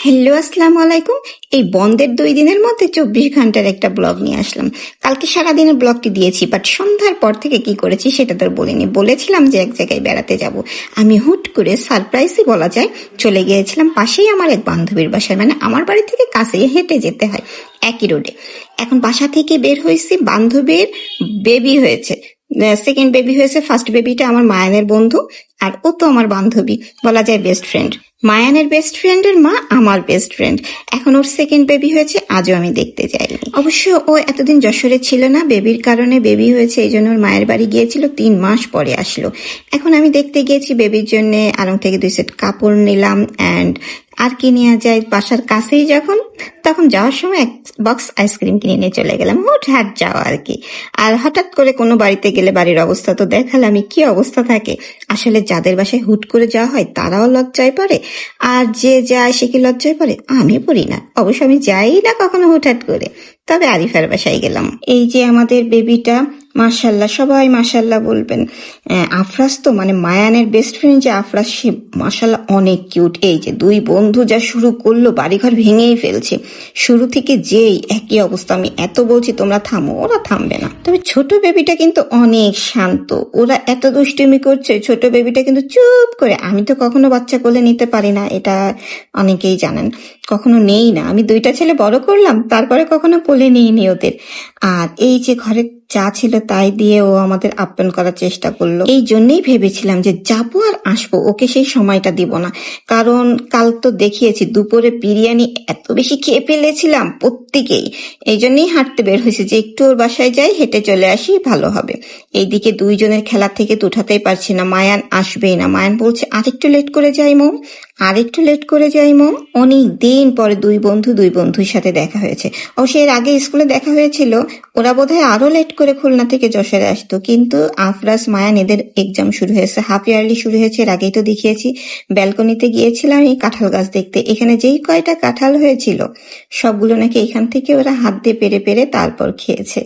Hello, আসসালামু আলাইকুম। এই বন্ধের 2 দিনের মধ্যে 24 ঘন্টার একটা ব্লগ নিয়ে আসলাম। কালকে সারাদিনের ব্লগটি দিয়েছি, বাট সন্ধ্যার পর থেকে কি করেছি সেটা তো আর বলিনি। বলেছিলাম যে এক জায়গায় বেড়াতে যাব। আমি হুট করে সারপ্রাইজই বলা যায় চলে গিয়েছিলাম পাশেই আমার এক বান্ধবীর বাসায়, মানে আমার বাড়ি থেকে কাছেই, হেঁটে যেতে হয় একই রোডে। এখন বাসা থেকে বের হয়েছি, বান্ধবীর বেবি হয়েছে, সেকেন্ড বেবি হয়েছে। ফার্স্ট বেবিটা আমার মায়ানের বন্ধু, আর ও তো আমার বান্ধবী, বলা যায় বেস্ট ফ্রেন্ড। মায়ানের বেস্ট ফ্রেন্ডের মা আমার বেস্ট ফ্রেন্ড। এখন ওর সেকেন্ড বেবি হয়েছে, আজও আমি দেখতে যাইনি। অবশ্য ও এতদিন যশোরে ছিল না, বেবির কারণে বেবি হয়েছে, এই জন্য ওর মায়ের বাড়ি গিয়েছিল, 3 মাস পরে আসলো। এখন আমি দেখতে গিয়েছি বেবির জন্য, আড়ং থেকে 2 সেট কাপড় নিলাম। অ্যান্ড আর কি নেওয়া যায়, বাসার কাছেই যখন, তখন যাওয়ার সময় এক বক্স আইসক্রিম কিনে নিয়ে চলে গেলাম। হুটহাট যাওয়া আর কি। আর হঠাৎ করে কোনো বাড়িতে গেলে বাড়ির অবস্থা তো দেখালামই, কি অবস্থা থাকে। আসলে যাদের বাসায় হুট করে যাওয়া হয় তারাও লজ্জায় পড়ে, আর যে যায় সে কি লজ্জায় পড়ে? আমি পড়ি না, অবশ্য আমি যাই না কখনো হুটহাট করে। তবে আরিফার বাসায় গেলাম। এই যে আমাদের বেবিটা, মাশাল্লাহ, সবাই মাশাল্লাহ বলবেন। আফরাজ তো, মানে মায়ানের বেস্ট ফ্রেন্ড যে আফরাজ, সে মাশাল্লাহ অনেক কিউট। এই যে 2 বন্ধু যা শুরু করলো, বাড়িঘর ভেঙেই ফেলছে। শুরু থেকে যেই একই অবস্থা, আমি এত বলছি তোমরা থামো, ওরা থামবে না। তবে ছোট বেবিটা কিন্তু অনেক শান্ত। ওরা এত দুষ্টুমি করছে, ছোট বেবিটা কিন্তু চুপ করে। আমি তো কখনো বাচ্চা কোলে নিতে পারি না, এটা অনেকেই জানেন, কখনো নেই না। আমি 2টা ছেলে বড় করলাম, তারপরে কখনো কোলে নিইনি ওদের। আর এই যে ঘরে যা ছিল তাই দিয়ে ও আমাদের আপ্যায়ন করার চেষ্টা করলো। এই জন্যই ভেবেছিলাম যে যাবো আর আসবো, ওকে সেই সময়টা দিব না। কারণ কাল তো দেখিয়েছি, দুপুরে বিরিয়ানি এত বেশি খেয়ে ফেলেছিলাম প্রত্যেকেই। এই জন্যই হাঁটতে বের হয়েছে যে একটু ওর বাসায় যাই, হেঁটে চলে আসি, ভালো হবে। এইদিকে 2 জনের খেলা থেকে তো উঠাতেই পারছি না, মায়ান আসবেই না। মায়ান বলছে আরেকটু লেট করে যাই মম, আরেকটু লেট করে যাই মম। অনেক দিন পরে 2 বন্ধুর সাথে দেখা হয়েছে। অবশ্য এর আগে স্কুলে দেখা হয়েছিল। ওরা বোধহয় আরো লেট করে খুলনা থেকে যশোরে আসতো, কিন্তু আফরাজ মায়ান এদের এক্সাম শুরু হয়েছে, হাফ ইয়ারলি শুরু হয়েছে। এর আগেই তো দেখিয়েছি। ব্যালকনিতে গিয়েছিলাম এই কাঁঠাল গাছ দেখতে। এখানে যেই কয়টা কাঁঠাল হয়েছিল সবগুলো নাকি এখান থেকে ওরা হাত দিয়ে পেরে পেরে তারপর খেয়েছে।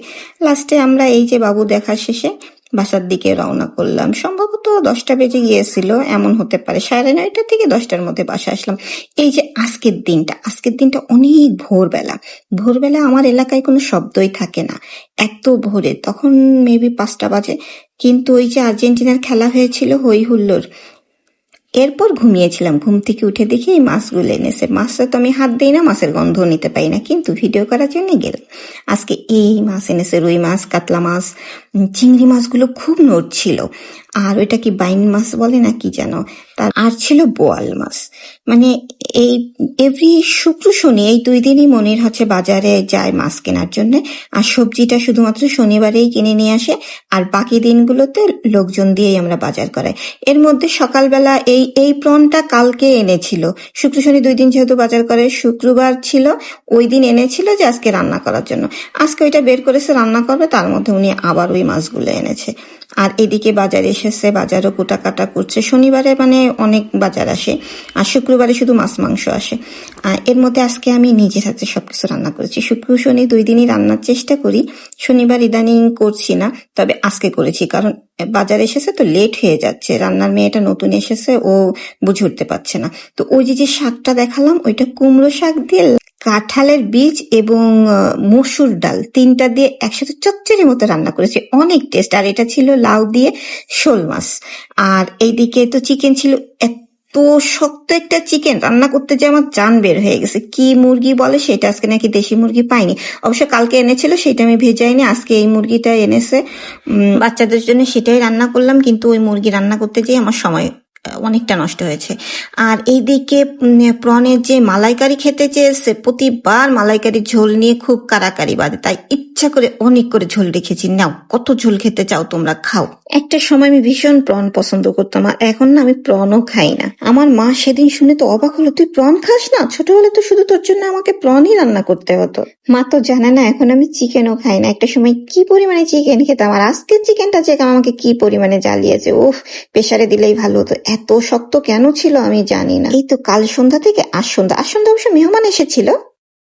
লাস্টে আমরা এই যে বাবু দেখা শেষে বাসার দিকে রওনা করলাম। সম্ভবত 10টা বেজে গিয়েছিল, এমন হতে পারে। 9:30 থেকে 10টার মধ্যে বাসা আসলাম। এই যে আজকের দিনটা অনেক ভোরবেলা আমার এলাকায় কোনো শব্দই থাকে না এত ভোরে, তখন মেবি 5টা বাজে। কিন্তু ওই যে আর্জেন্টিনার খেলা হয়েছিল, হই হুল্লোড়। এরপর ঘুমিয়েছিলাম। ঘুম থেকে উঠে দেখি এই মাছগুলো এনেছে। মাছটা তো আমি হাত দিই না, মাছের গন্ধ নিতে পাই না, কিন্তু ভিডিও করার জন্য গেলাম। আজকে এই মাছ এনেছে, রুই মাছ, কাতলা মাছ, চিংড়ি মাছগুলো খুব নড়ছিল। আর ওইটা কি বাইন মাছ বলে না কি যেন, আর ছিল বোয়াল মাছ। মানে এই এভরি শুক্র শনি এই 2 দিনই মনির হচ্ছে বাজারে যায় মাছ কেনার জন্য। আর সবজিটা শুধুমাত্র শনিবারেই কিনে নিয়ে আসে, আর বাকি দিনগুলোতে লোকজন দিয়েই আমরা বাজার করাই। এর মধ্যে সকালবেলা এই প্রনটা কালকে এনেছিল। শুক্র শনি 2 দিন যেহেতু বাজার করে, শুক্রবার ছিল, ওই দিন এনেছিল যে আজকে রান্না করার জন্য। আজকে ওইটা বের করেছে, রান্না করবে, তার মধ্যে উনি আবার ওই মাছগুলো এনেছে। আর এদিকে বাজারে এসেছে, বাজারও কুটাকাটা করছে। শনিবারে মানে অনেক বাজার আসে, আর শুক্রবারে শুধু মাছ মাংস আসে। এর মধ্যে আজকে আমি নিজের হাতে সবকিছু রান্না করেছি। শুক্র শনি 2 দিনই রান্নার চেষ্টা করি, শনিবার ইদানিং করছি না, তবে আজকে করেছি। কারণ বাজারে এসেছে তো লেট হয়ে যাচ্ছে, রান্নার মেয়েটা নতুন এসেছে, ও বুঝে উঠতে পারছে না। তো ওই যে শাকটা দেখালাম, ওইটা কুমড়ো শাক দিয়ে কাঁঠালের বীজ এবং মসুর ডাল 3টা দিয়ে একসাথে চচ্চড়ি মতো রান্না করেছি, অনেক টেস্ট। আর এটা ছিল লাউ দিয়ে শোল মাছ। আর এইদিকে তো চিকেন ছিল। এত শক্ত একটা চিকেন রান্না করতে যে আমার জান বের হয়ে গেছে। কি মুরগি বলে সেটা, আজকে নাকি দেশি মুরগি পাইনি। অবশ্য কালকে এনেছিল, সেটা আমি ভেজাইনি। আজকে এই মুরগিটা এনেছে বাচ্চাদের জন্য, সেটাই রান্না করলাম। কিন্তু ওই মুরগি রান্না করতে যেয়ে আমার সময় অনেকটা নষ্ট হয়েছে। আর এইদিকে প্রনের যে মালাইকারি খেতে চেয়েছে, প্রতিবার মালাইকারি ঝোল নিয়ে খুব কারাকারি বাঁধে, তাই ইচ্ছা করে অনেক করে ঝোল রেখেছি। নাও, কত ঝোল খেতে চাও তোমরা, খাও। একটা সময় আমি ভীষণ প্রন পছন্দ করতাম, আর এখন না আমি প্রনও খাই না। আমার মা সেদিন শুনে তো অবাক হলো, তুই প্রন খাস না? ছোটবেলা তো শুধু তোর জন্য আমাকে প্রনই রান্না করতে হতো। মা তো জানে না এখন আমি চিকেনও খাই না। একটা সময় কি পরিমাণে চিকেন খেতাম, আর আজকের চিকেনটা যে আমাকে কি পরিমাণে জ্বালিয়েছে, উফ, প্রেসারে দিলেই ভালো হতো। এত শক্ত কেন ছিল আমি জানি না। এই তো কাল সন্ধ্যা থেকে আজ সন্ধ্যা অবশ্য মেহমান এসেছিল,